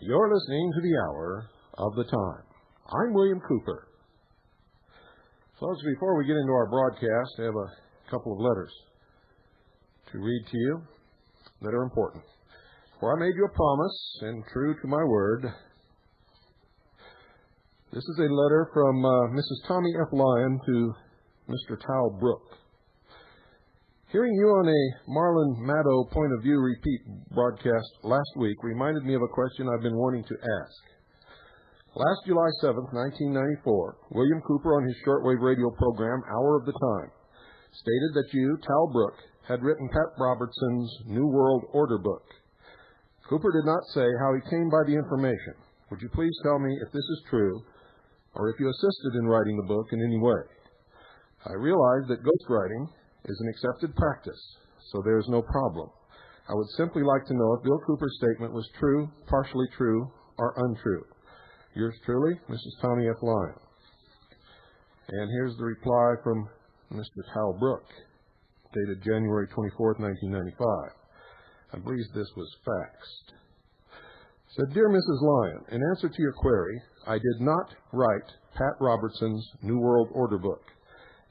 You're listening to the Hour of the Time. I'm William Cooper. Folks, before we get into our broadcast, I have a couple of letters to read to you that are important. For I made you a promise, and true to my word, this is a letter from Mrs. Tommy F. Lyon to Mr. Tal Brook. Hearing you on a Marlon Maddow point of view repeat broadcast last week reminded me of a question I've been wanting to ask. Last July 7th, 1994, William Cooper on his shortwave radio program, Hour of the Time, stated that you, Tal Brook, had written Pat Robertson's New World Order book. Cooper did not say how he came by the information. Would you please tell me if this is true, or if you assisted in writing the book in any way? I realize that ghostwriting is an accepted practice, so there is no problem. I would simply like to know if Bill Cooper's statement was true, partially true, or untrue. Yours truly, Mrs. Tommy F. Lyon. And here's the reply from Mr. Tal Brook, dated January 24th, 1995. I believe this was faxed. Said, Dear Mrs. Lyon, in answer to your query, I did not write Pat Robertson's New World Order book,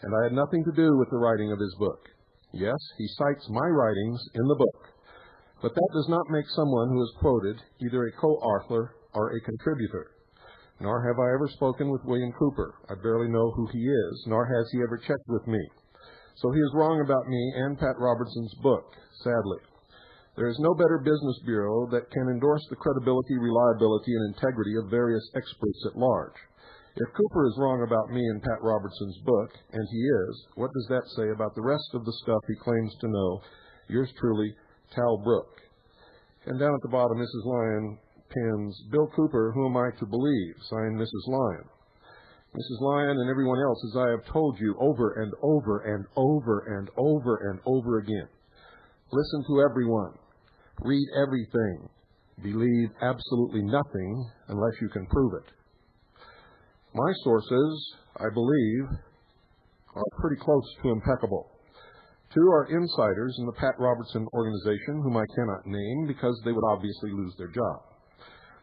and I had nothing to do with the writing of his book. Yes, he cites my writings in the book, but that does not make someone who is quoted either a co-author or a contributor. Nor have I ever spoken with William Cooper. I barely know who he is, nor has he ever checked with me. So he is wrong about me and Pat Robertson's book, sadly. There is no better business bureau that can endorse the credibility, reliability, and integrity of various experts at large. If Cooper is wrong about me and Pat Robertson's book, and he is, what does that say about the rest of the stuff he claims to know? Yours truly, Tal Brook. And down at the bottom, Mrs. Lyon pins, Bill Cooper, who am I to believe? Signed, Mrs. Lyon. Mrs. Lyon and everyone else, as I have told you over and over and over and over and over again, listen to everyone. Read everything. Believe absolutely nothing unless you can prove it. My sources, I believe, are pretty close to impeccable. Two are insiders in the Pat Robertson organization, whom I cannot name because they would obviously lose their job.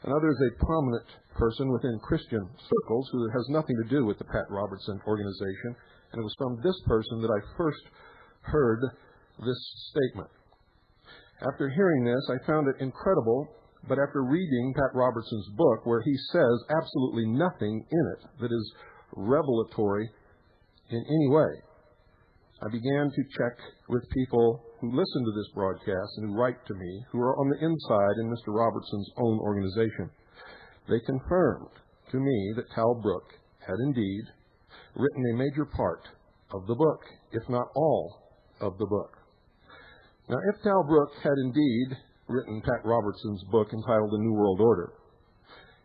Another is a prominent person within Christian circles who has nothing to do with the Pat Robertson organization, and it was from this person that I first heard this statement. After hearing this, I found it incredible. But after reading Pat Robertson's book, where he says absolutely nothing in it that is revelatory in any way, I began to check with people who listen to this broadcast and who write to me, who are on the inside in Mr. Robertson's own organization. They confirmed to me that Tal Brook had indeed written a major part of the book, if not all of the book. Now, if Tal Brook had indeed written Pat Robertson's book entitled The New World Order,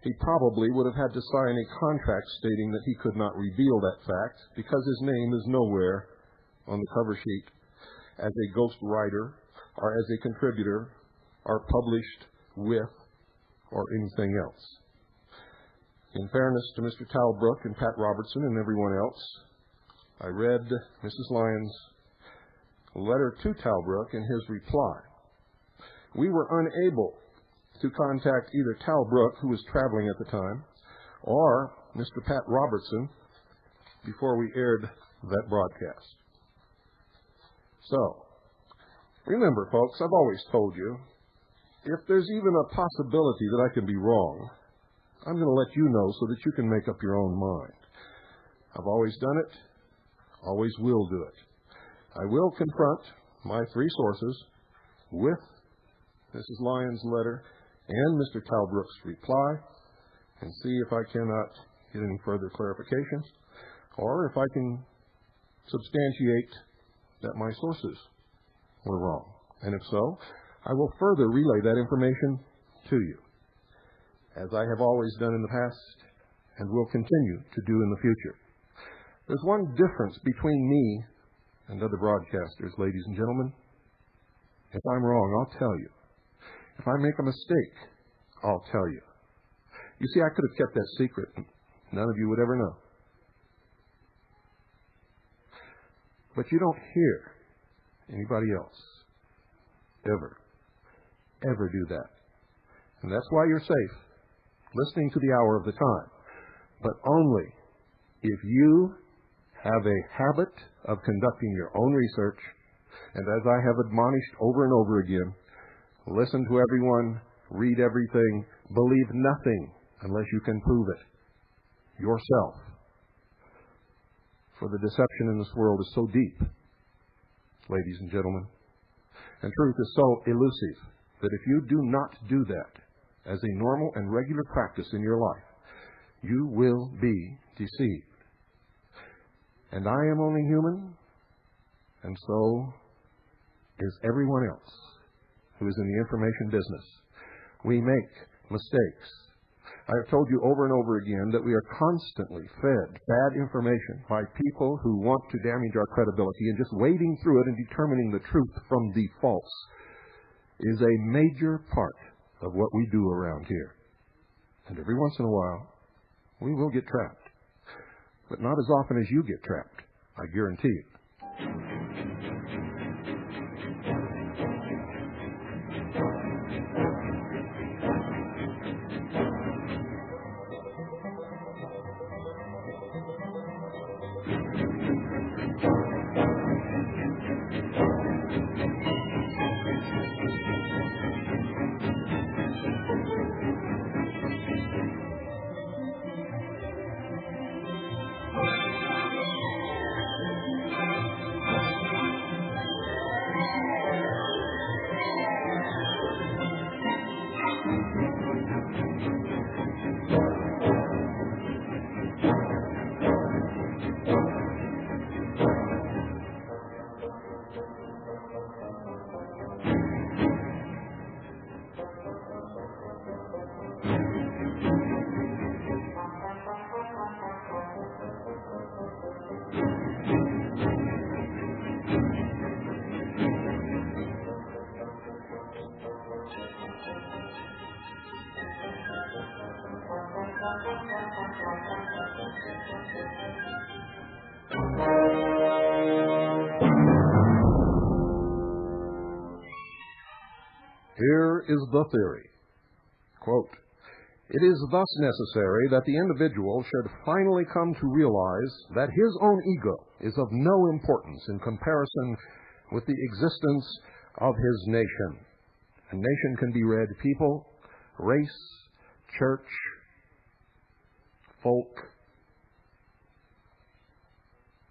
he probably would have had to sign a contract stating that he could not reveal that fact because his name is nowhere on the cover sheet as a ghost writer or as a contributor or published with or anything else. In fairness to Mr. Tal Brook and Pat Robertson and everyone else, I read Mrs. Lyon's letter to Tal Brook and his reply. We were unable to contact either Tal Brook, who was traveling at the time, or Mr. Pat Robertson before we aired that broadcast. So, remember, folks, I've always told you, if there's even a possibility that I can be wrong, I'm going to let you know so that you can make up your own mind. I've always done it, always will do it. I will confront my three sources with Mrs. Lyon's letter and Mr. Tal Brook's reply and see if I cannot get any further clarifications or if I can substantiate that my sources were wrong. And if so, I will further relay that information to you, as I have always done in the past and will continue to do in the future. There's one difference between me and other broadcasters, ladies and gentlemen. If I'm wrong, I'll tell you. If I make a mistake, I'll tell you. You see, I could have kept that secret. None of you would ever know. But you don't hear anybody else. Ever do that. And that's why you're safe, listening to the hour of the time. But only if you have a habit of conducting your own research, and as I have admonished over and over again, listen to everyone, read everything, believe nothing unless you can prove it yourself. For the deception in this world is so deep, ladies and gentlemen, and truth is so elusive that if you do not do that as a normal and regular practice in your life, you will be deceived. And I am only human, and so is everyone else who is in the information business. We make mistakes. I have told you over and over again that we are constantly fed bad information by people who want to damage our credibility, and just wading through it and determining the truth from the false is a major part of what we do around here. And every once in a while, we will get trapped. But not as often as you get trapped, I guarantee you. Here is the theory. Quote, "It is thus necessary that the individual should finally come to realize that his own ego is of no importance in comparison with the existence of his nation." A nation can be read people, race, church, folk.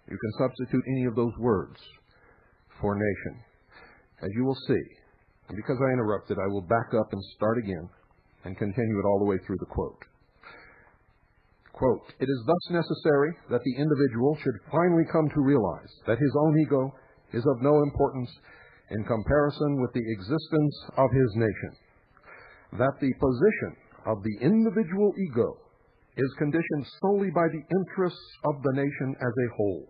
You can substitute any of those words for nation. As you will see, and because I interrupted, I will back up and start again and continue it all the way through the quote. Quote, "It is thus necessary that the individual should finally come to realize that his own ego is of no importance in comparison with the existence of his nation, that the position of the individual ego is conditioned solely by the interests of the nation as a whole,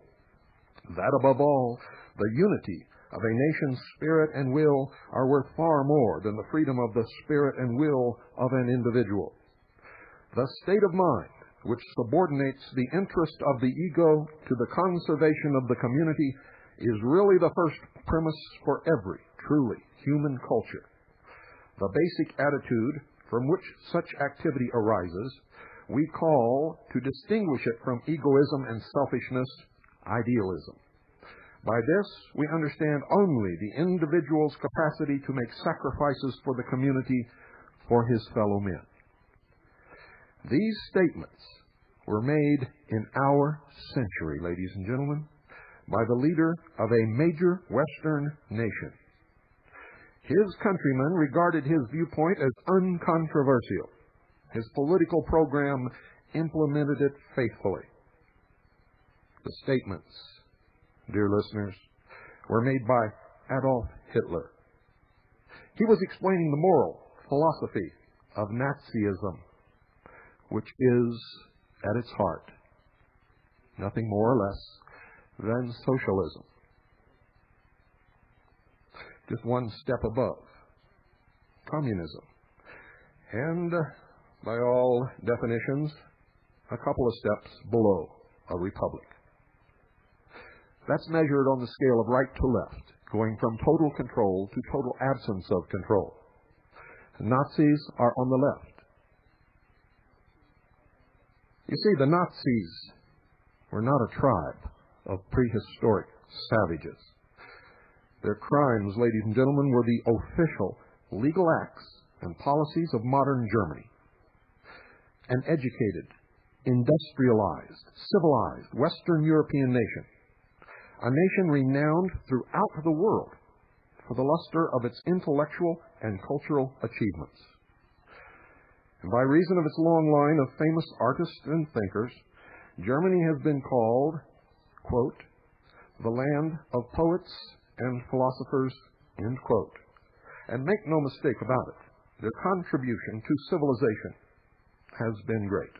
that above all, the unity of a nation's spirit and will are worth far more than the freedom of the spirit and will of an individual. The state of mind which subordinates the interest of the ego to the conservation of the community is really the first premise for every truly human culture. The basic attitude from which such activity arises we call, to distinguish it from egoism and selfishness, idealism. By this, we understand only the individual's capacity to make sacrifices for the community, for his fellow men. These statements were made in our century, ladies and gentlemen, by the leader of a major Western nation. His countrymen regarded his viewpoint as uncontroversial. His political program implemented it faithfully. The statements, dear listeners, were made by Adolf Hitler. He was explaining the moral philosophy of Nazism, which is, at its heart, nothing more or less than socialism. Just one step above communism. And, by all definitions, a couple of steps below a republic. That's measured on the scale of right to left, going from total control to total absence of control. The Nazis are on the left. You see, the Nazis were not a tribe of prehistoric savages. Their crimes, ladies and gentlemen, were the official legal acts and policies of modern Germany. An educated, industrialized, civilized Western European nation. A nation renowned throughout the world for the luster of its intellectual and cultural achievements. And by reason of its long line of famous artists and thinkers, Germany has been called, quote, the land of poets and philosophers, end quote. And make no mistake about it, their contribution to civilization has been great.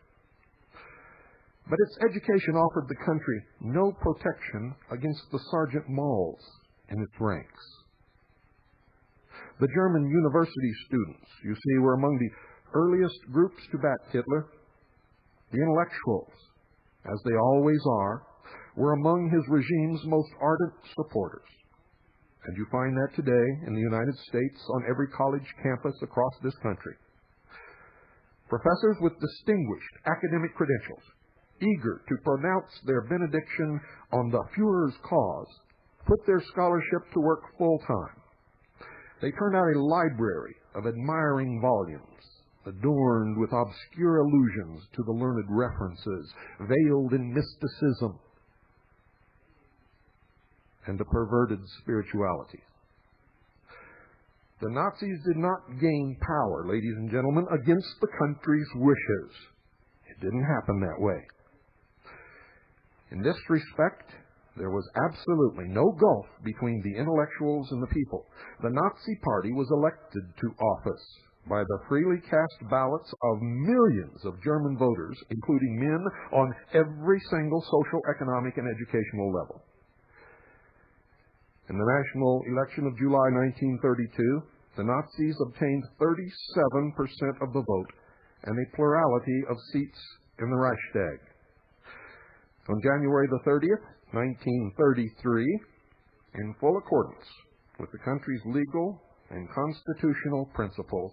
But its education offered the country no protection against the sergeant mauls in its ranks. The German university students, you see, were among the earliest groups to back Hitler. The intellectuals, as they always are, were among his regime's most ardent supporters. And you find that today in the United States on every college campus across this country. Professors with distinguished academic credentials, eager to pronounce their benediction on the Führer's cause, put their scholarship to work full-time. They turned out a library of admiring volumes, adorned with obscure allusions to the learned references, veiled in mysticism and a perverted spirituality. The Nazis did not gain power, ladies and gentlemen, against the country's wishes. It didn't happen that way. In this respect, there was absolutely no gulf between the intellectuals and the people. The Nazi Party was elected to office by the freely cast ballots of millions of German voters, including men on every single social, economic, and educational level. In the national election of July 1932, the Nazis obtained 37% of the vote and a plurality of seats in the Reichstag. On January the 30th, 1933, in full accordance with the country's legal and constitutional principles,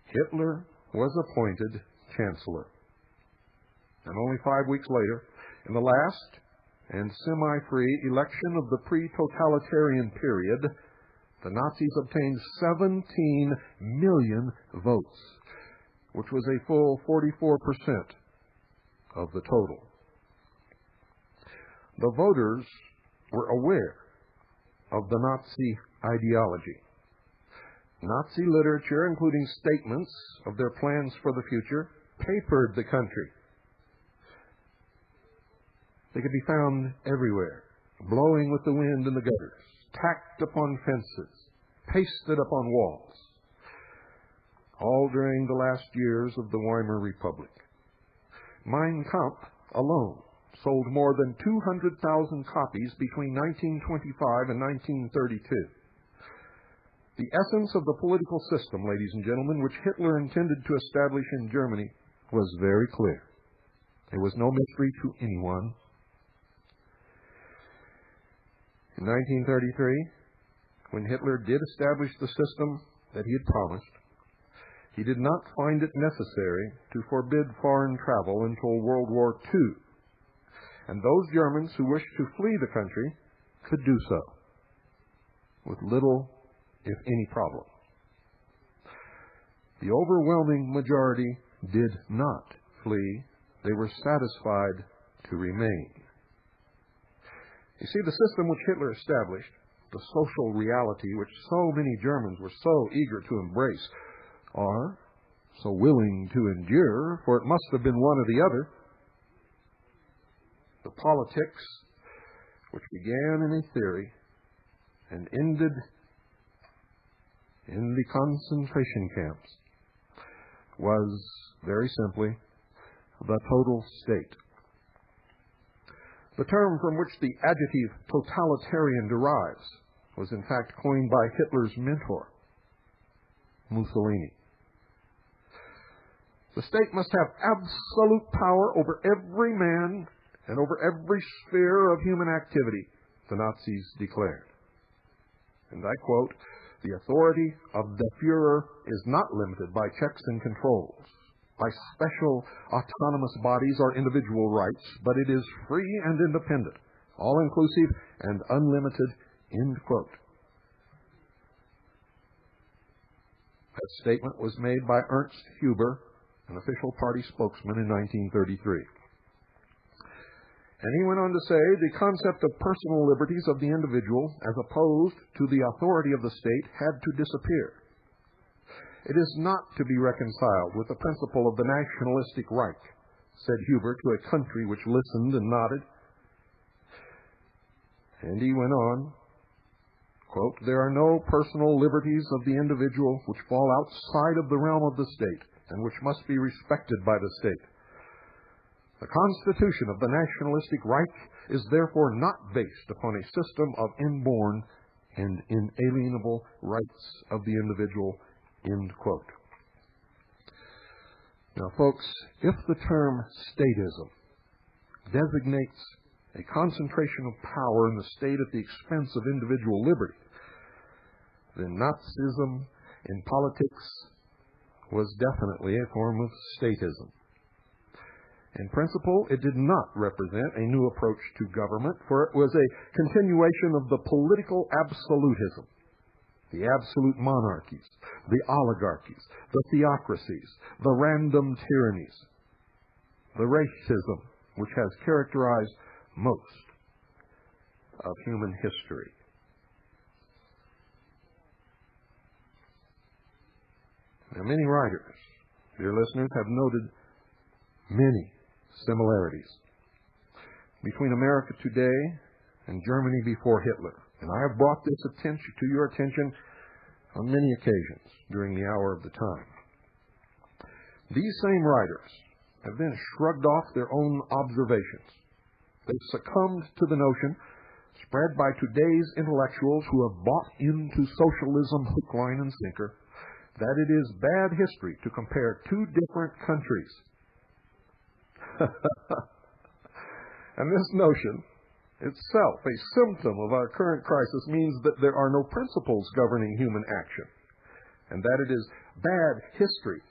Hitler was appointed Chancellor. And only 5 weeks later, in the last and semi-free election of the pre-totalitarian period, the Nazis obtained 17 million votes, which was a full 44% of the total. The voters were aware of the Nazi ideology. Nazi literature, including statements of their plans for the future, papered the country. They could be found everywhere, blowing with the wind in the gutters, tacked upon fences, pasted upon walls, all during the last years of the Weimar Republic. Mein Kampf alone sold more than 200,000 copies between 1925 and 1932. The essence of the political system, ladies and gentlemen, which Hitler intended to establish in Germany was very clear. There was no mystery to anyone. In 1933, when Hitler did establish the system that he had promised, he did not find it necessary to forbid foreign travel until World War II. And those Germans who wished to flee the country could do so with little, if any, problem. The overwhelming majority did not flee. They were satisfied to remain. You see, the system which Hitler established, the social reality which so many Germans were so eager to embrace, or so willing to endure, for it must have been one or the other, the politics which began in a theory and ended in the concentration camps, was very simply the total state. The term from which the adjective totalitarian derives was in fact coined by Hitler's mentor, Mussolini. The state must have absolute power over every man and over every sphere of human activity, the Nazis declared. and I quote, "The authority of the Führer is not limited by checks and controls, by special autonomous bodies or individual rights, but it is free and independent, all-inclusive and unlimited," end quote. That statement was made by Ernst Huber, an official party spokesman in 1933. And he went on to say, the concept of personal liberties of the individual as opposed to the authority of the state had to disappear. It is not to be reconciled with the principle of the nationalistic Reich, said Huber to a country which listened and nodded. And he went on, quote, "There are no personal liberties of the individual which fall outside of the realm of the state and which must be respected by the state. The constitution of the nationalistic Reich is therefore not based upon a system of inborn and inalienable rights of the individual," end quote. Now, folks, if the term statism designates a concentration of power in the state at the expense of individual liberty, then Nazism in politics was definitely a form of statism. In principle, it did not represent a new approach to government, for it was a continuation of the political absolutism, the absolute monarchies, the oligarchies, the theocracies, the random tyrannies, the racism which has characterized most of human history. Now, many writers, dear listeners, have noted many similarities between America today and Germany before Hitler. And I have brought this to your attention on many occasions during the hour of the time. These same writers have then shrugged off their own observations. They've succumbed to the notion, spread by today's intellectuals who have bought into socialism hook, line, and sinker, that it is bad history to compare two different countries. And this notion itself, a symptom of our current crisis, means that there are no principles governing human action, and that it is bad history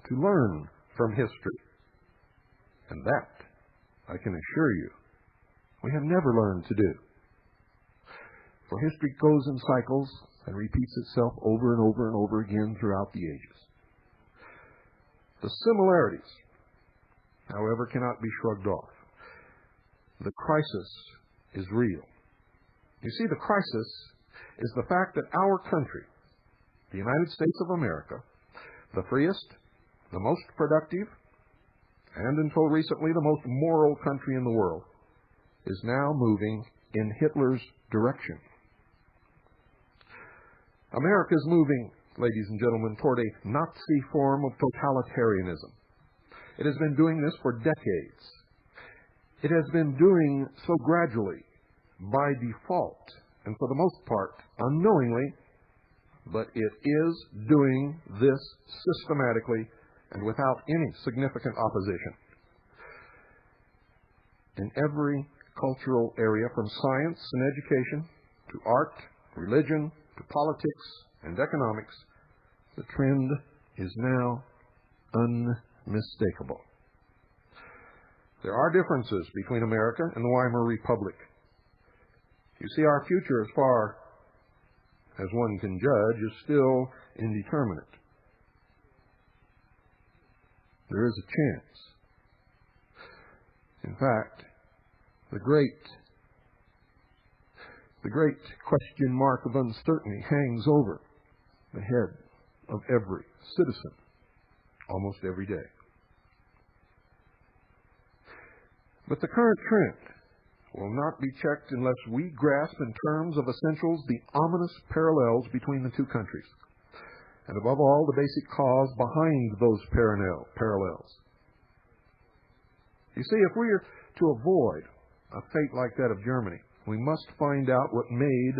to learn from history. And that, I can assure you, we have never learned to do. For history goes in cycles and repeats itself over and over and over again throughout the ages. The similarities, however, cannot be shrugged off. The crisis is real. You see, the crisis is the fact that our country, the United States of America, the freest, the most productive, and until recently the most moral country in the world, is now moving in Hitler's direction. America is moving, ladies and gentlemen, toward a Nazi form of totalitarianism. It has been doing this for decades. It has been doing so gradually, by default, and for the most part, unknowingly, but it is doing this systematically and without any significant opposition. In every cultural area, from science and education to art, religion, to politics and economics, the trend is now unmistakable. There are differences between America and the Weimar Republic. You see, our future, as far as one can judge, is still indeterminate. There is a chance. In fact, the great question mark of uncertainty hangs over the head of every citizen almost every day. But the current trend will not be checked unless we grasp in terms of essentials the ominous parallels between the two countries, and above all, the basic cause behind those parallels. You see, if we are to avoid a fate like that of Germany, we must find out what made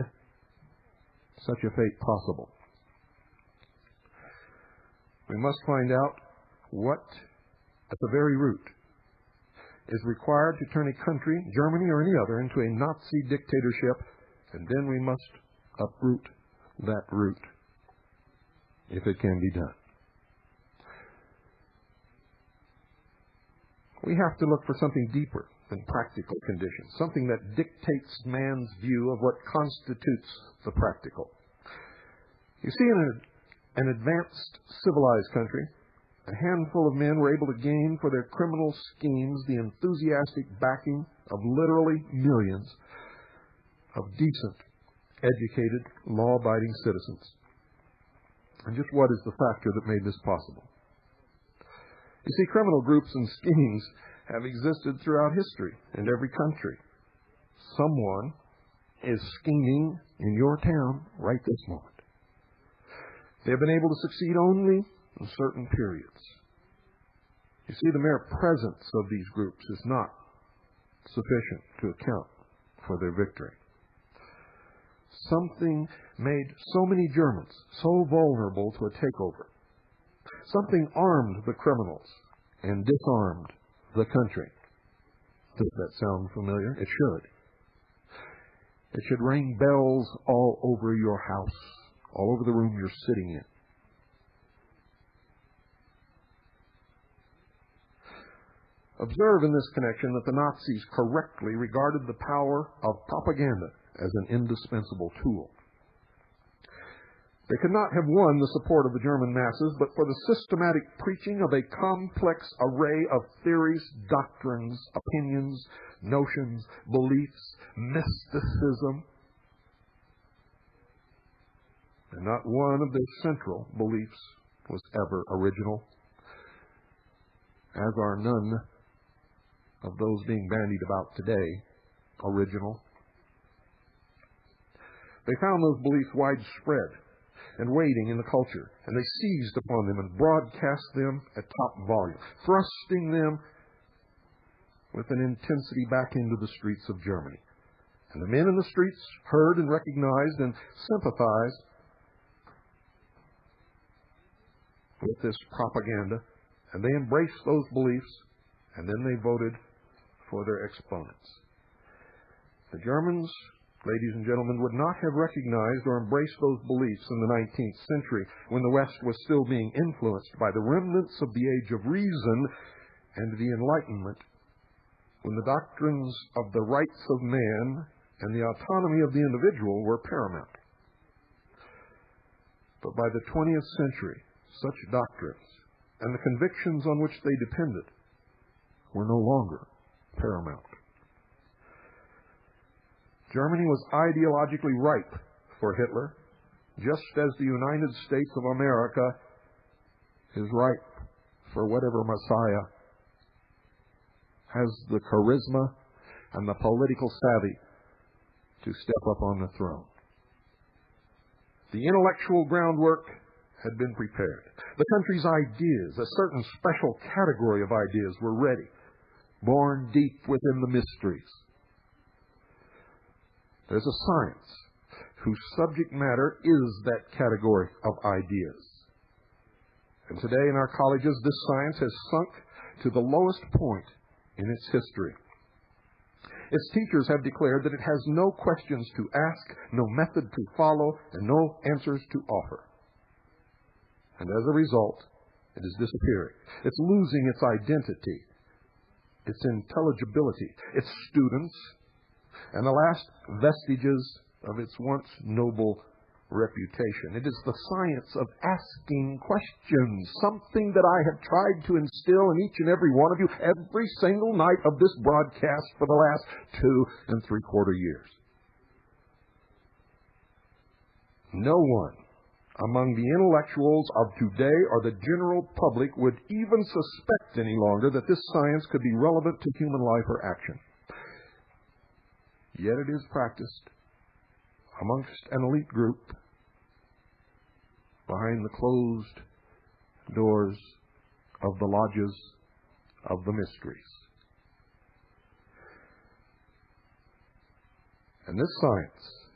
such a fate possible. We must find out what, at the very root, is required to turn a country, Germany or any other, into a Nazi dictatorship, and then we must uproot that root, if it can be done. We have to look for something deeper than practical conditions, something that dictates man's view of what constitutes the practical. You see, in an advanced, civilized country, a handful of men were able to gain for their criminal schemes the enthusiastic backing of literally millions of decent, educated, law-abiding citizens. And just what is the factor that made this possible? You see, criminal groups and schemes have existed throughout history in every country. Someone is scheming in your town right this moment. They have been able to succeed only in certain periods. You see, the mere presence of these groups is not sufficient to account for their victory. Something made so many Germans so vulnerable to a takeover. Something armed the criminals and disarmed the country. Does that sound familiar? It should. It should ring bells all over your house, all over the room you're sitting in. Observe in this connection that the Nazis correctly regarded the power of propaganda as an indispensable tool. They could not have won the support of the German masses but for the systematic preaching of a complex array of theories, doctrines, opinions, notions, beliefs, mysticism. And not one of their central beliefs was ever original, as are none of those being bandied about today original. They found those beliefs widespread and waiting in the culture, and they seized upon them and broadcast them at top volume, thrusting them with an intensity back into the streets of Germany. And the men in the streets heard and recognized and sympathized with this propaganda, and they embraced those beliefs, and then they voted for their exponents. The Germans, ladies and gentlemen, would not have recognized or embraced those beliefs in the 19th century when the West was still being influenced by the remnants of the Age of Reason and the Enlightenment, when the doctrines of the rights of man and the autonomy of the individual were paramount. But by the 20th century, such doctrines and the convictions on which they depended were no longer paramount. Germany was ideologically ripe for Hitler, just as the United States of America is ripe for whatever Messiah has the charisma and the political savvy to step up on the throne. The intellectual groundwork had been prepared. The country's ideas, a certain special category of ideas, were ready, born deep within the mysteries. There's a science whose subject matter is that category of ideas. And today in our colleges, this science has sunk to the lowest point in its history. Its teachers have declared that it has no questions to ask, no method to follow, and no answers to offer. And as a result, it is disappearing. It's losing its identity, its intelligibility, its students, and the last vestiges of its once noble reputation. It is the science of asking questions, something that I have tried to instill in each and every one of you every single night of this broadcast for the last 2 3/4 years. No one among the intellectuals of today or the general public would even suspect any longer that this science could be relevant to human life or action. Yet it is practiced amongst an elite group behind the closed doors of the lodges of the mysteries. And this science,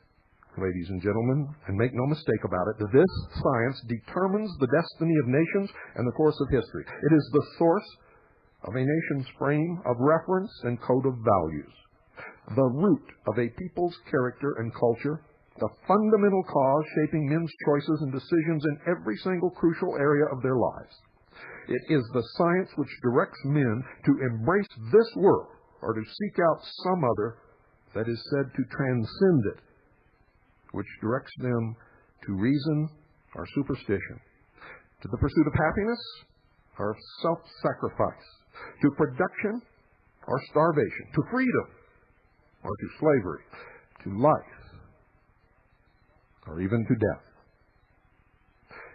ladies and gentlemen, and make no mistake about it, this science determines the destiny of nations and the course of history. It is the source of a nation's frame of reference and code of values, the root of a people's character and culture, the fundamental cause shaping men's choices and decisions in every single crucial area of their lives. It is the science which directs men to embrace this world or to seek out some other that is said to transcend it, which directs them to reason or superstition, to the pursuit of happiness or self-sacrifice, to production or starvation, to freedom or to slavery, to life or even to death.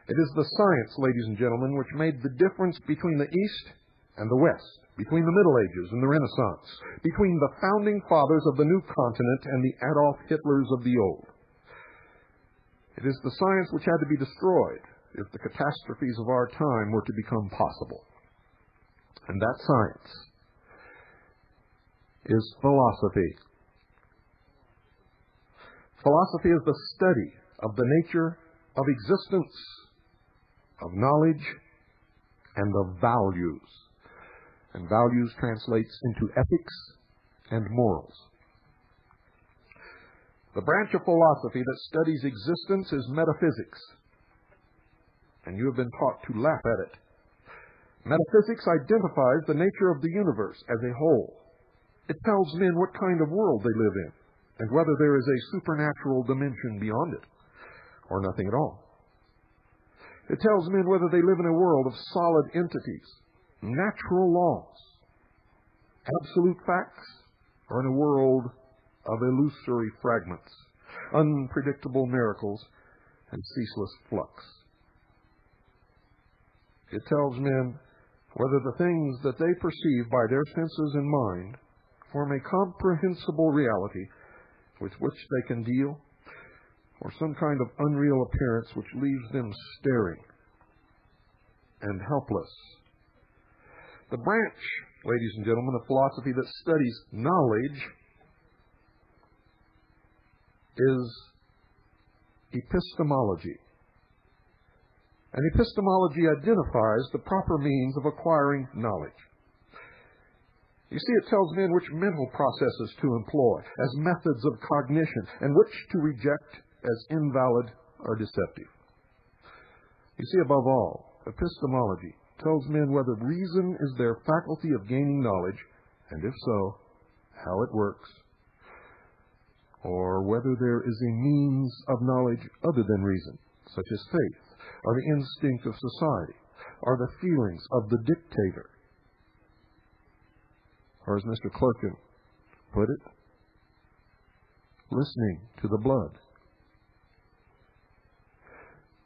It is the science, ladies and gentlemen, which made the difference between the East and the West, between the Middle Ages and the Renaissance, between the founding fathers of the new continent and the Adolf Hitlers of the old. It is the science which had to be destroyed if the catastrophes of our time were to become possible. And that science is philosophy. Philosophy is the study of the nature of existence, of knowledge, and of values. And values translates into ethics and morals. The branch of philosophy that studies existence is metaphysics. And you have been taught to laugh at it. Metaphysics identifies the nature of the universe as a whole. It tells men what kind of world they live in, and whether there is a supernatural dimension beyond it, or nothing at all. It tells men whether they live in a world of solid entities, natural laws, absolute facts, or in a world of illusory fragments, unpredictable miracles, and ceaseless flux. It tells men whether the things that they perceive by their senses and mind form a comprehensible reality with which they can deal, or some kind of unreal appearance which leaves them staring and helpless. The branch, ladies and gentlemen, of philosophy that studies knowledge is epistemology. And epistemology identifies the proper means of acquiring knowledge. You see, it tells men which mental processes to employ as methods of cognition and which to reject as invalid or deceptive. You see, above all, epistemology tells men whether reason is their faculty of gaining knowledge, and if so, how it works, or whether there is a means of knowledge other than reason, such as faith, or the instinct of society, or the feelings of the dictator, or as Mr. Clerkin put it, listening to the blood.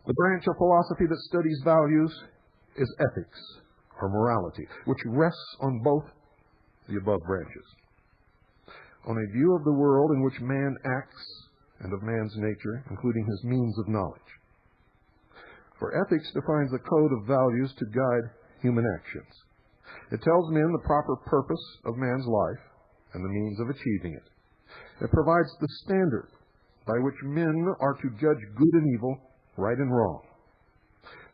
The branch of philosophy that studies values is ethics, or morality, which rests on both the above branches. On a view of the world in which man acts and of man's nature, including his means of knowledge. For ethics defines a code of values to guide human actions. It tells men the proper purpose of man's life and the means of achieving it. It provides the standard by which men are to judge good and evil, right and wrong,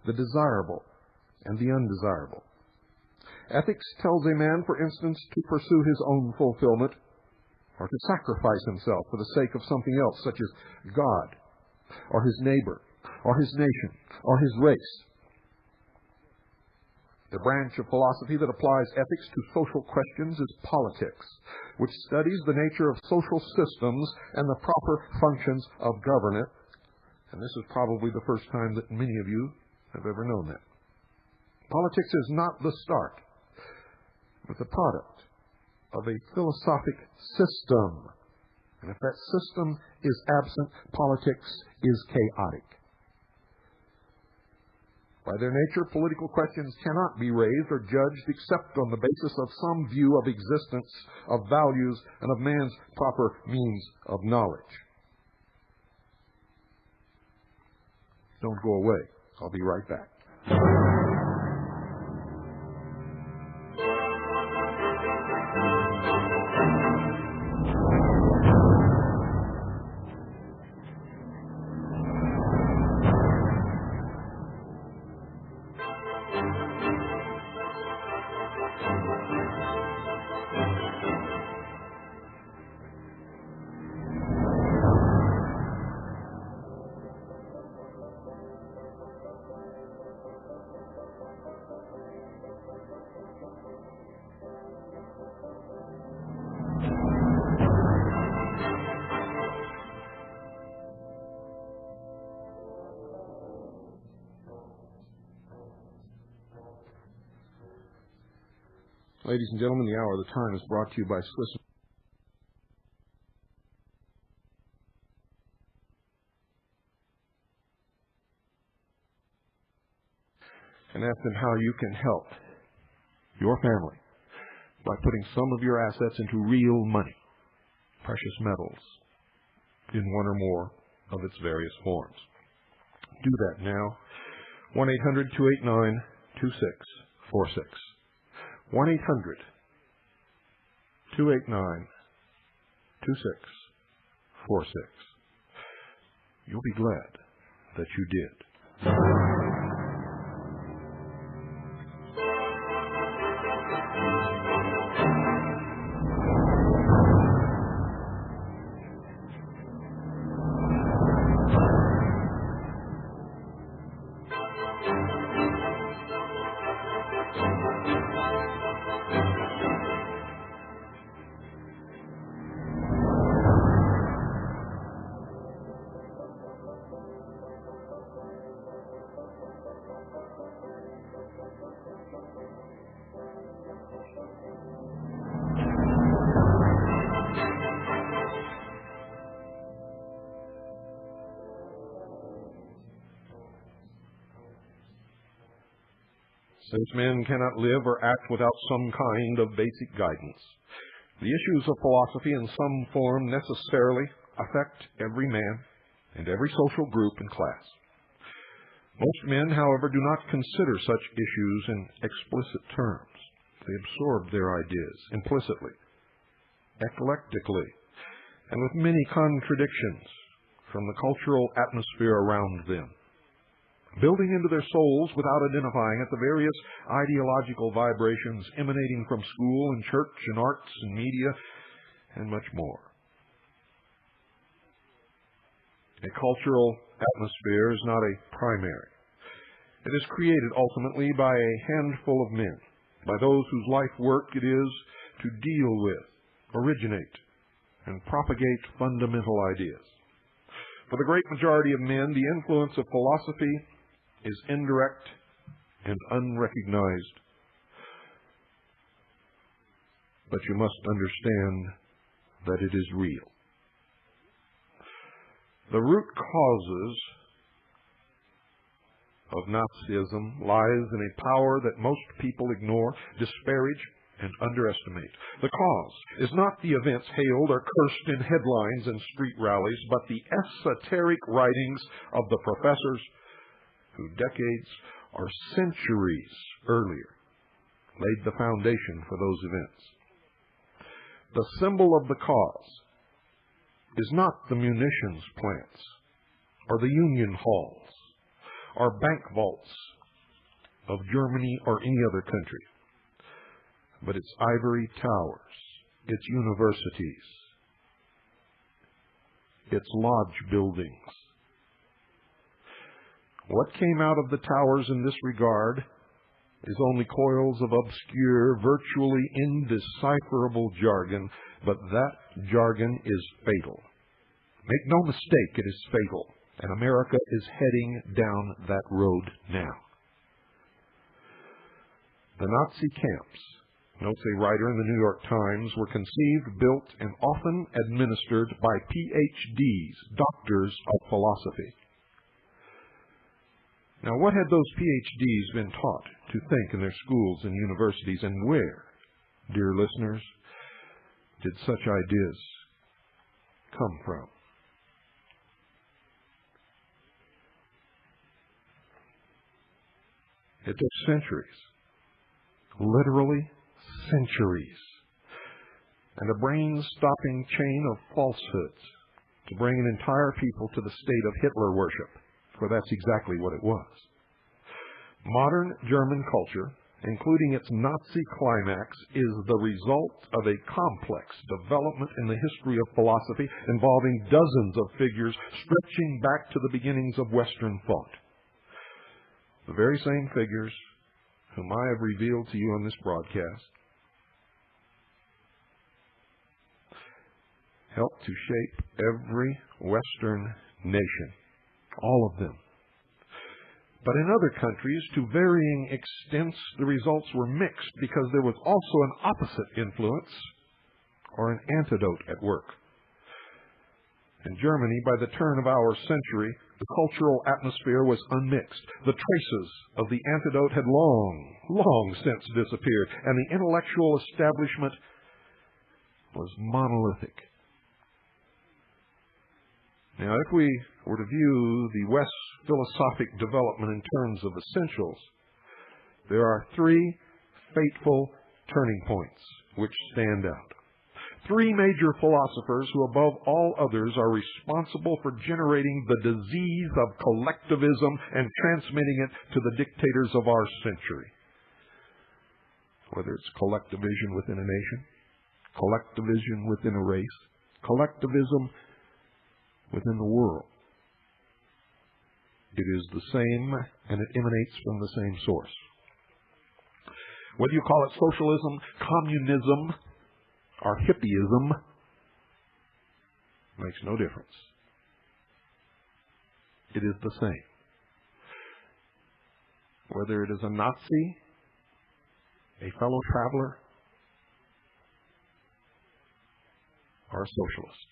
the desirable and the undesirable. Ethics tells a man, for instance, to pursue his own fulfillment or to sacrifice himself for the sake of something else, such as God or his neighbor or his nation or his race. The branch of philosophy that applies ethics to social questions is politics, which studies the nature of social systems and the proper functions of government. And this is probably the first time that many of you have ever known that. Politics is not the start, but the product of a philosophic system. And if that system is absent, politics is chaotic. By their nature, political questions cannot be raised or judged except on the basis of some view of existence, of values, and of man's proper means of knowledge. Don't go away. I'll be right back. Ladies and gentlemen, the hour of the time is brought to you by Swiss. And ask them how you can help your family by putting some of your assets into real money, precious metals, in one or more of its various forms. Do that now. 1-800-289-2646. 1-800-289-2646. You'll be glad that you did. Since men cannot live or act without some kind of basic guidance, the issues of philosophy in some form necessarily affect every man and every social group and class. Most men, however, do not consider such issues in explicit terms. They absorb their ideas implicitly, eclectically, and with many contradictions from the cultural atmosphere around them, building into their souls without identifying it the various ideological vibrations emanating from school and church and arts and media and much more. A cultural atmosphere is not a primary. It is created ultimately by a handful of men, by those whose life work it is to deal with, originate, and propagate fundamental ideas. For the great majority of men, the influence of philosophy is indirect and unrecognized. But you must understand that it is real. The root causes of Nazism lies in a power that most people ignore, disparage, and underestimate. The cause is not the events hailed or cursed in headlines and street rallies, but the esoteric writings of the professors who decades or centuries earlier laid the foundation for those events. The symbol of the cause is not the munitions plants or the union halls or bank vaults of Germany or any other country, but its ivory towers, its universities, its lodge buildings. What came out of the towers in this regard is only coils of obscure, virtually indecipherable jargon, but that jargon is fatal. Make no mistake, it is fatal, and America is heading down that road now. The Nazi camps, notes a writer in the New York Times, were conceived, built, and often administered by PhDs, doctors of philosophy. Now, what had those PhDs been taught to think in their schools and universities, and where, dear listeners, did such ideas come from? It took centuries, literally centuries, and a brain-stopping chain of falsehoods to bring an entire people to the state of Hitler worship. For that's exactly what it was. Modern German culture, including its Nazi climax, is the result of a complex development in the history of philosophy involving dozens of figures stretching back to the beginnings of Western thought. The very same figures whom I have revealed to you on this broadcast helped to shape every Western nation. All of them. But in other countries, to varying extents, the results were mixed because there was also an opposite influence or an antidote at work. In Germany, by the turn of our century, the cultural atmosphere was unmixed. The traces of the antidote had long since disappeared, and the intellectual establishment was monolithic. Now, if we were to view the West's philosophic development in terms of essentials, there are three fateful turning points which stand out. Three major philosophers who, above all others, are responsible for generating the disease of collectivism and transmitting it to the dictators of our century. Whether it's collectivism within a nation, collectivism within a race, collectivism within the world. It is the same, and it emanates from the same source. Whether you call it socialism, communism, or hippieism, makes no difference. It is the same. Whether it is a Nazi, a fellow traveler, or a socialist,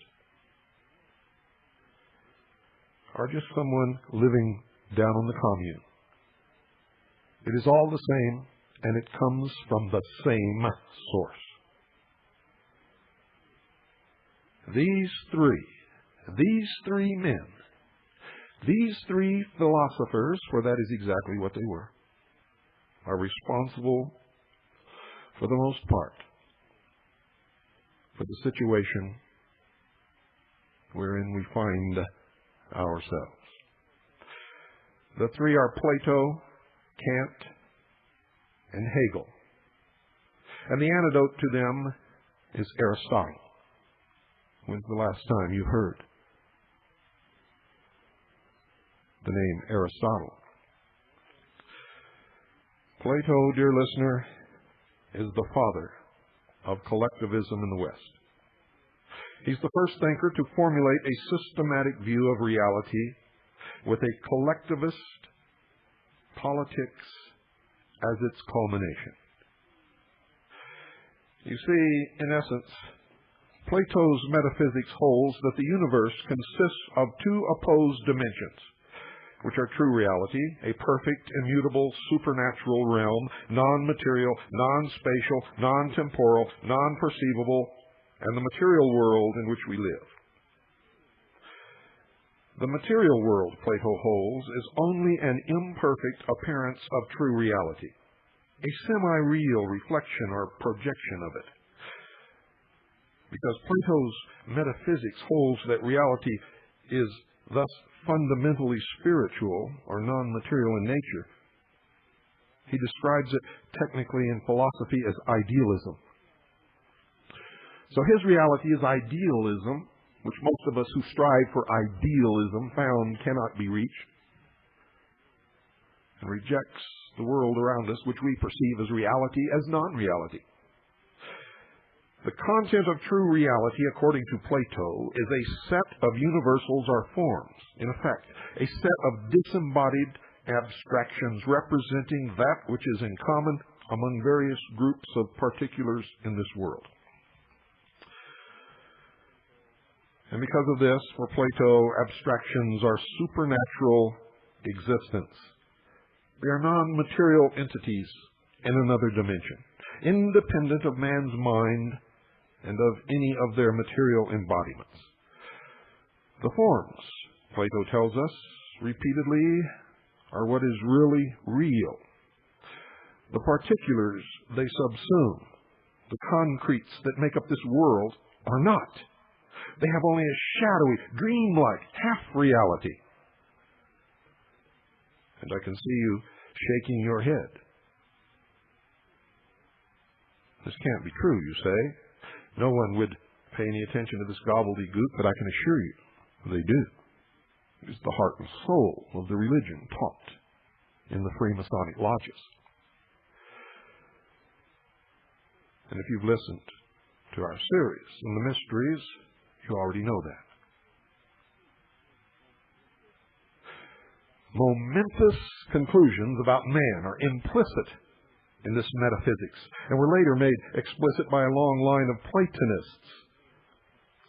or just someone living down on the commune. It is all the same, and it comes from the same source. These three men, these three philosophers, for that is exactly what they were, are responsible, for the most part, for the situation wherein we find ourselves. The three are Plato, Kant, and Hegel. And the antidote to them is Aristotle. When's the last time you heard the name Aristotle? Plato, dear listener, is the father of collectivism in the West. He's the first thinker to formulate a systematic view of reality with a collectivist politics as its culmination. You see, in essence, Plato's metaphysics holds that the universe consists of two opposed dimensions, which are true reality, a perfect, immutable, supernatural realm, non-material, non-spatial, non-temporal, non-perceivable, and the material world in which we live. The material world, Plato holds, is only an imperfect appearance of true reality, a semi-real reflection or projection of it. Because Plato's metaphysics holds that reality is thus fundamentally spiritual or non-material in nature, he describes it technically in philosophy as idealism. So his reality is idealism, which most of us who strive for idealism found cannot be reached, and rejects the world around us, which we perceive as reality, as non-reality. The content of true reality, according to Plato, is a set of universals or forms, in effect, a set of disembodied abstractions representing that which is in common among various groups of particulars in this world. And because of this, for Plato, abstractions are supernatural existence. They are non-material entities in another dimension, independent of man's mind and of any of their material embodiments. The forms, Plato tells us repeatedly, are what is really real. The particulars they subsume, the concretes that make up this world, are not. They have only a shadowy, dreamlike, half-reality. And I can see you shaking your head. This can't be true, you say. No one would pay any attention to this gobbledygook, but I can assure you they do. It is the heart and soul of the religion taught in the Freemasonic lodges. And if you've listened to our series on the mysteries, you already know that. momentous conclusions about man are implicit in this metaphysics, and were later made explicit by a long line of Platonists.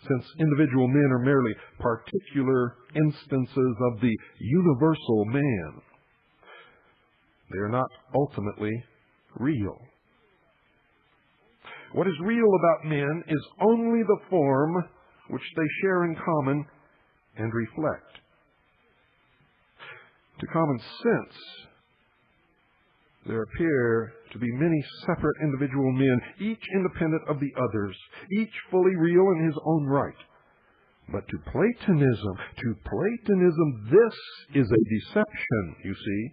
Since individual men are merely particular instances of the universal man, they are not ultimately real. What is real about men is only the form which they share in common and reflect. To common sense, there appear to be many separate individual men, each independent of the others, each fully real in his own right. But to Platonism, this is a deception, you see.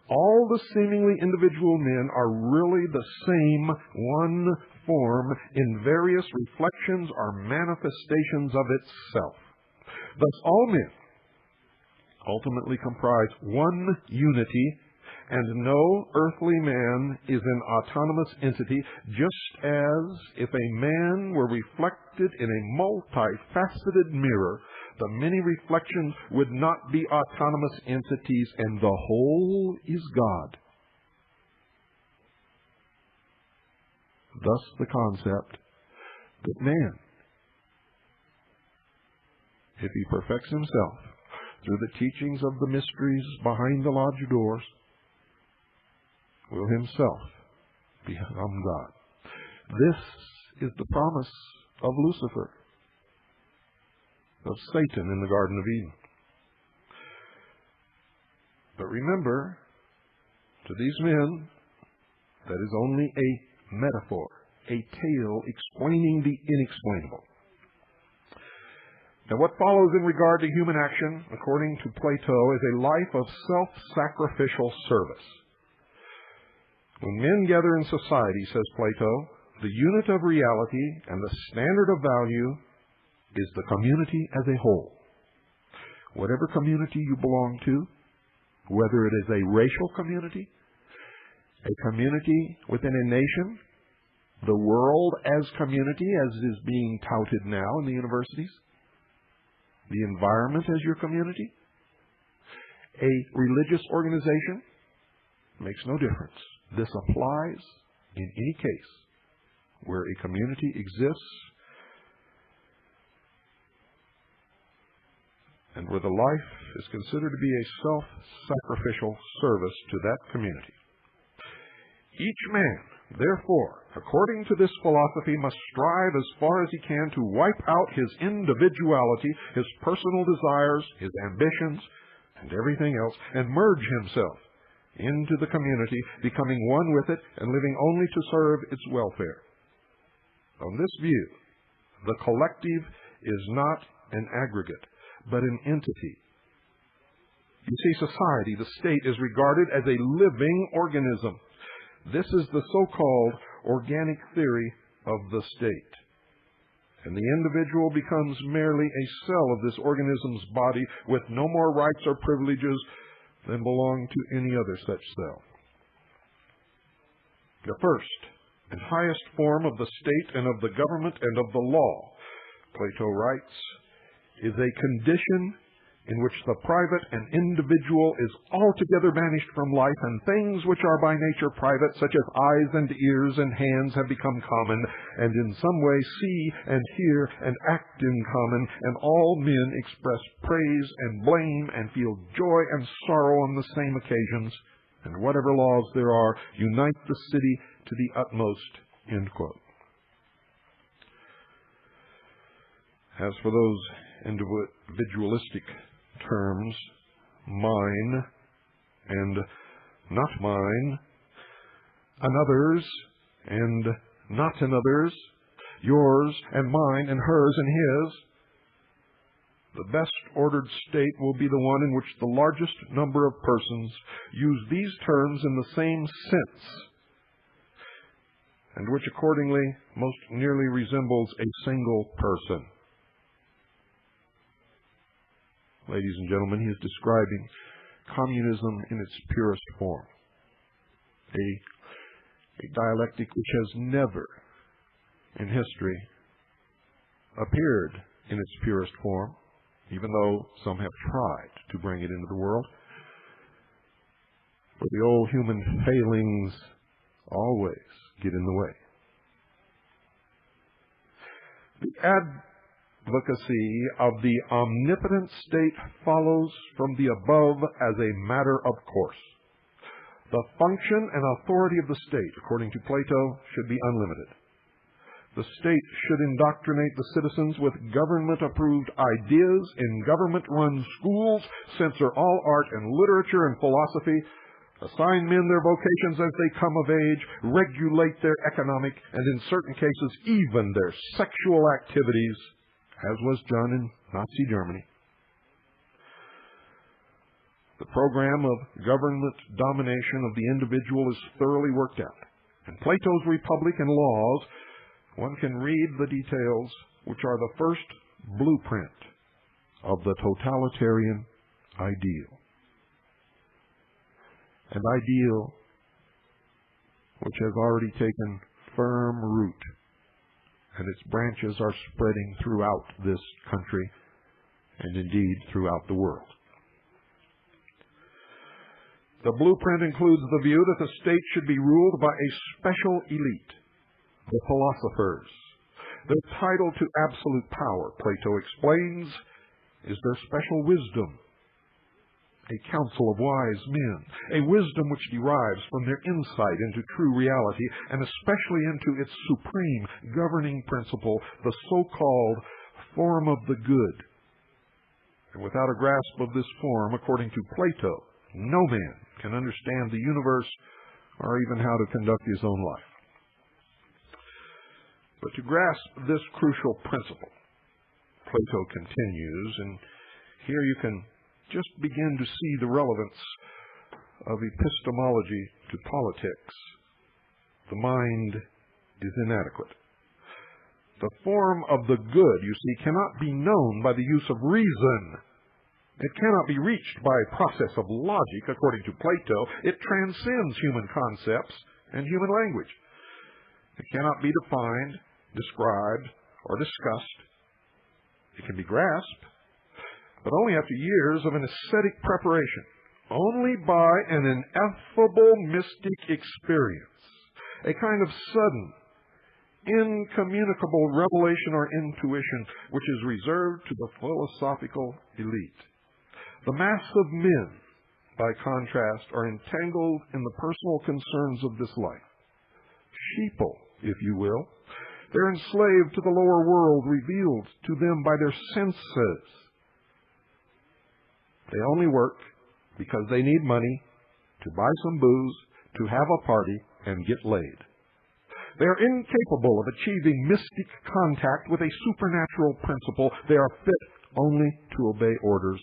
All the seemingly individual men are really the same one form in various reflections or manifestations of itself. Thus, all men ultimately comprise one unity, and no earthly man is an autonomous entity, just as if a man were reflected in a multifaceted mirror, the many reflections would not be autonomous entities, and the whole is God. Thus the concept that man, if he perfects himself through the teachings of the mysteries behind the lodge doors, will himself become God. This is the promise of Lucifer, of Satan in the Garden of Eden. But remember, to these men, that is only a metaphor, a tale explaining the inexplainable. Now, what follows in regard to human action, according to Plato, is a life of self-sacrificial service. When men gather in society, says Plato, the unit of reality and the standard of value is the community as a whole. Whatever community you belong to, whether it is a racial community, a community within a nation, the world as community, as is being touted now in the universities, the environment as your community, a religious organization, makes no difference. This applies in any case where a community exists and where the life is considered to be a self-sacrificial service to that community. Each man, therefore, according to this philosophy, must strive as far as he can to wipe out his individuality, his personal desires, his ambitions, and everything else, and merge himself into the community, becoming one with it and living only to serve its welfare. On this view, the collective is not an aggregate, but an entity. You see, society, the state, is regarded as a living organism. This is the so-called organic theory of the state. And the individual becomes merely a cell of this organism's body with no more rights or privileges than belong to any other such cell. The first and highest form of the state and of the government and of the law, Plato writes, is a condition in which the private and individual is altogether banished from life, and things which are by nature private, such as eyes and ears and hands, have become common, and in some way see and hear and act in common, and all men express praise and blame and feel joy and sorrow on the same occasions, and whatever laws there are unite the city to the utmost. End quote. As for those individualistic terms, mine and not mine, another's and not another's, yours and mine and hers and his, the best ordered state will be the one in which the largest number of persons use these terms in the same sense, and which accordingly most nearly resembles a single person. Ladies and gentlemen, he is describing communism in its purest form. A dialectic which has never in history appeared in its purest form, even though some have tried to bring it into the world. For the old human failings always get in the way. The advocacy of the omnipotent state follows from the above as a matter of course. The function and authority of the state, according to Plato, should be unlimited. The state should indoctrinate the citizens with government-approved ideas in government-run schools, censor all art and literature and philosophy, assign men their vocations as they come of age, regulate their economic and, in certain cases, even their sexual activities, as was done in Nazi Germany. The program of government domination of the individual is thoroughly worked out. In Plato's Republic and Laws, one can read the details, which are the first blueprint of the totalitarian ideal. An ideal which has already taken firm root, and its branches are spreading throughout this country and indeed throughout the world. The blueprint includes the view that the state should be ruled by a special elite, the philosophers. Their title to absolute power, Plato explains, is their special wisdom, a council of wise men, a wisdom which derives from their insight into true reality, and especially into its supreme governing principle, the so-called form of the good. And without a grasp of this form, according to Plato, no man can understand the universe or even how to conduct his own life. But to grasp this crucial principle, Plato continues, and here you can just begin to see the relevance of epistemology to politics. The mind is inadequate. The form of the good, you see, cannot be known by the use of reason. It cannot be reached by a process of logic, according to Plato. It transcends human concepts and human language. It cannot be defined, described, or discussed. It can be grasped, but only after years of an ascetic preparation, only by an ineffable mystic experience, a kind of sudden, incommunicable revelation or intuition which is reserved to the philosophical elite. The mass of men, by contrast, are entangled in the personal concerns of this life. Sheeple, if you will. They're enslaved to the lower world revealed to them by their senses. They only work because they need money to buy some booze, to have a party, and get laid. They are incapable of achieving mystic contact with a supernatural principle. They are fit only to obey orders.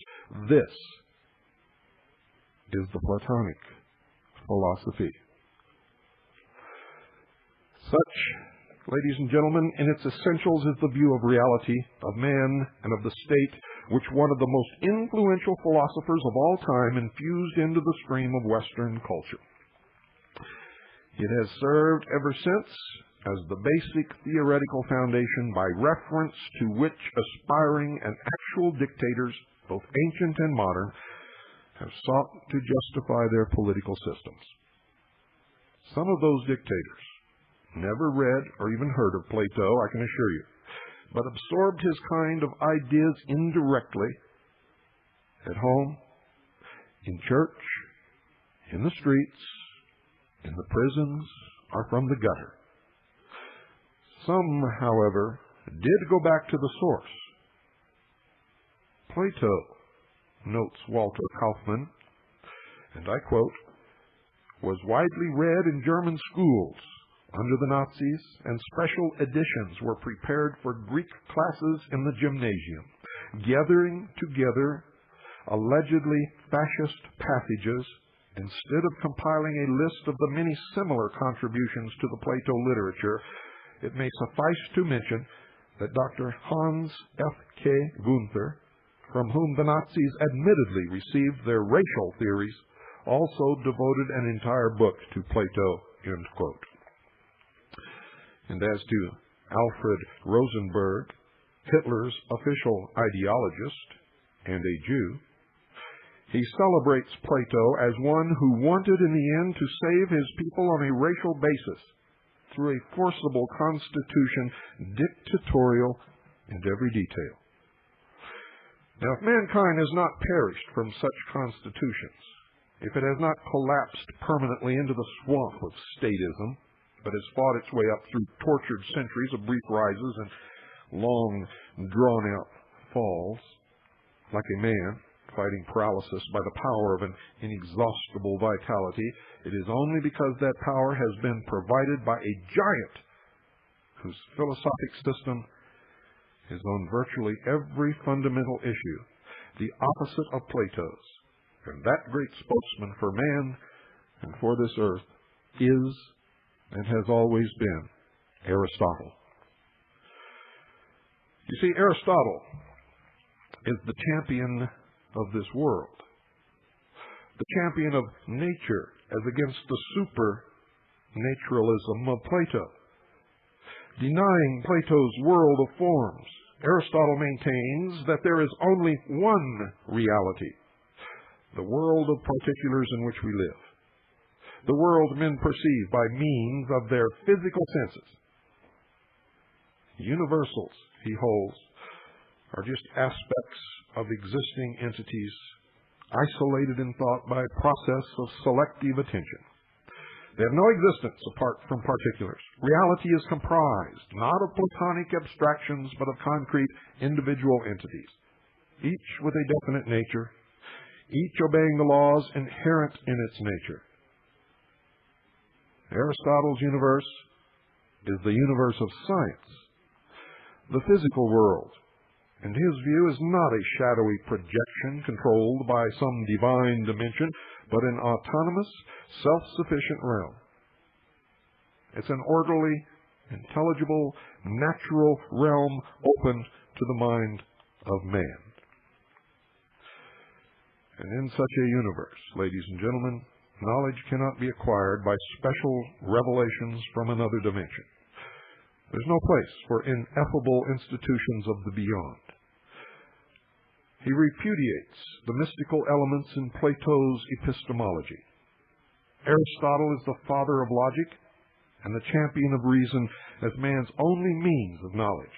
This is the Platonic philosophy. Such, ladies and gentlemen, in its essentials is the view of reality, of man, and of the state, which one of the most influential philosophers of all time infused into the stream of Western culture. It has served ever since as the basic theoretical foundation by reference to which aspiring and actual dictators, both ancient and modern, have sought to justify their political systems. Some of those dictators never read or even heard of Plato, I can assure you, but absorbed his kind of ideas indirectly at home, in church, in the streets, in the prisons, or from the gutter. Some, however, did go back to the source. Plato, notes Walter Kaufmann, and I quote, was widely read in German schools under the Nazis, and special editions were prepared for Greek classes in the gymnasium, gathering together allegedly fascist passages instead of compiling a list of the many similar contributions to the Plato literature. It may suffice to mention that Dr. Hans F. K. Gunther, from whom the Nazis admittedly received their racial theories, also devoted an entire book to Plato, end quote. And as to Alfred Rosenberg, Hitler's official ideologist and a Jew, He celebrates Plato as one who wanted in the end to save his people on a racial basis through a forcible constitution, dictatorial in every detail. Now, if mankind has not perished from such constitutions, if it has not collapsed permanently into the swamp of statism, but has fought its way up through tortured centuries of brief rises and long, drawn-out falls, like a man fighting paralysis by the power of an inexhaustible vitality, it is only because that power has been provided by a giant whose philosophic system is on virtually every fundamental issue the opposite of Plato's. And that great spokesman for man and for this earth is and has always been Aristotle. You see, Aristotle is the champion of this world, the champion of nature as against the supernaturalism of Plato. Denying Plato's world of forms, Aristotle maintains that there is only one reality, the world of particulars in which we live, the world men perceive by means of their physical senses. Universals, he holds, are just aspects of existing entities isolated in thought by a process of selective attention. They have no existence apart from particulars. Reality is comprised not of platonic abstractions, but of concrete individual entities, each with a definite nature, each obeying the laws inherent in its nature. Aristotle's universe is the universe of science, the physical world. And his view is not a shadowy projection controlled by some divine dimension, but an autonomous, self-sufficient realm. It's an orderly, intelligible, natural realm open to the mind of man. And in such a universe, ladies and gentlemen, knowledge cannot be acquired by special revelations from another dimension. There's no place for ineffable institutions of the beyond. He repudiates the mystical elements in Plato's epistemology. Aristotle is the father of logic and the champion of reason as man's only means of knowledge.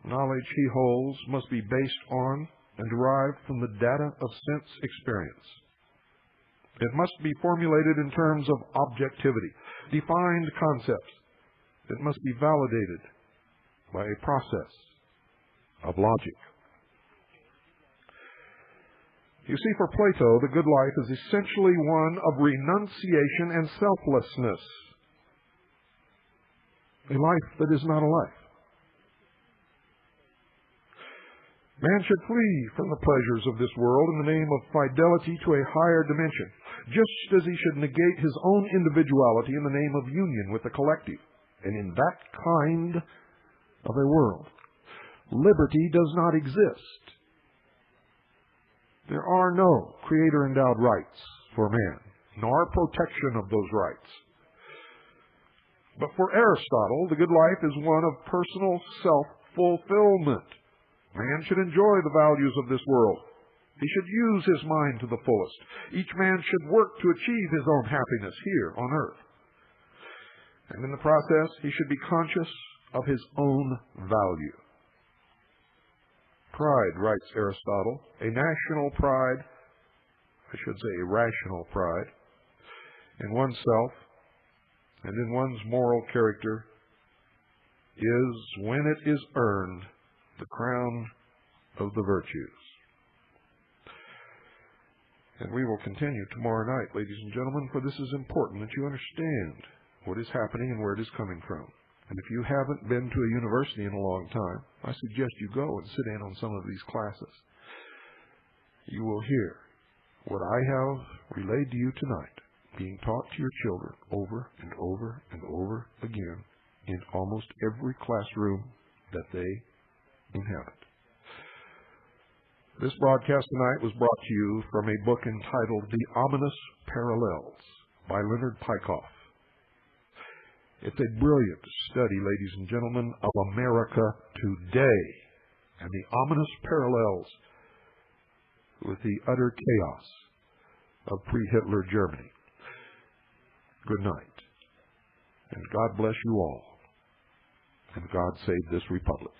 Knowledge, he holds, must be based on and derived from the data of sense experience. It must be formulated in terms of objectivity, defined concepts. It must be validated by a process of logic. You see, for Plato, the good life is essentially one of renunciation and selflessness. A life that is not a life. Man should flee from the pleasures of this world in the name of fidelity to a higher dimension, just as he should negate his own individuality in the name of union with the collective. And in that kind of a world, liberty does not exist. There are no creator-endowed rights for man, nor protection of those rights. But for Aristotle, the good life is one of personal self-fulfillment. Man should enjoy the values of this world. He should use his mind to the fullest. Each man should work to achieve his own happiness here on earth. And in the process, he should be conscious of his own value. Pride, writes Aristotle, a national pride, I should say a rational pride, in oneself and in one's moral character is, when it is earned, the crown of the virtues. And we will continue tomorrow night, ladies and gentlemen, for this is important that you understand what is happening and where it is coming from. And if you haven't been to a university in a long time, I suggest you go and sit in on some of these classes. You will hear what I have relayed to you tonight being taught to your children over and over and over again in almost every classroom that they inhabit. This broadcast tonight was brought to you from a book entitled The Ominous Parallels by Leonard Peikoff. It's a brilliant study, ladies and gentlemen, of America today and the ominous parallels with the utter chaos of pre-Hitler Germany. Good night, and God bless you all, and God save this republic.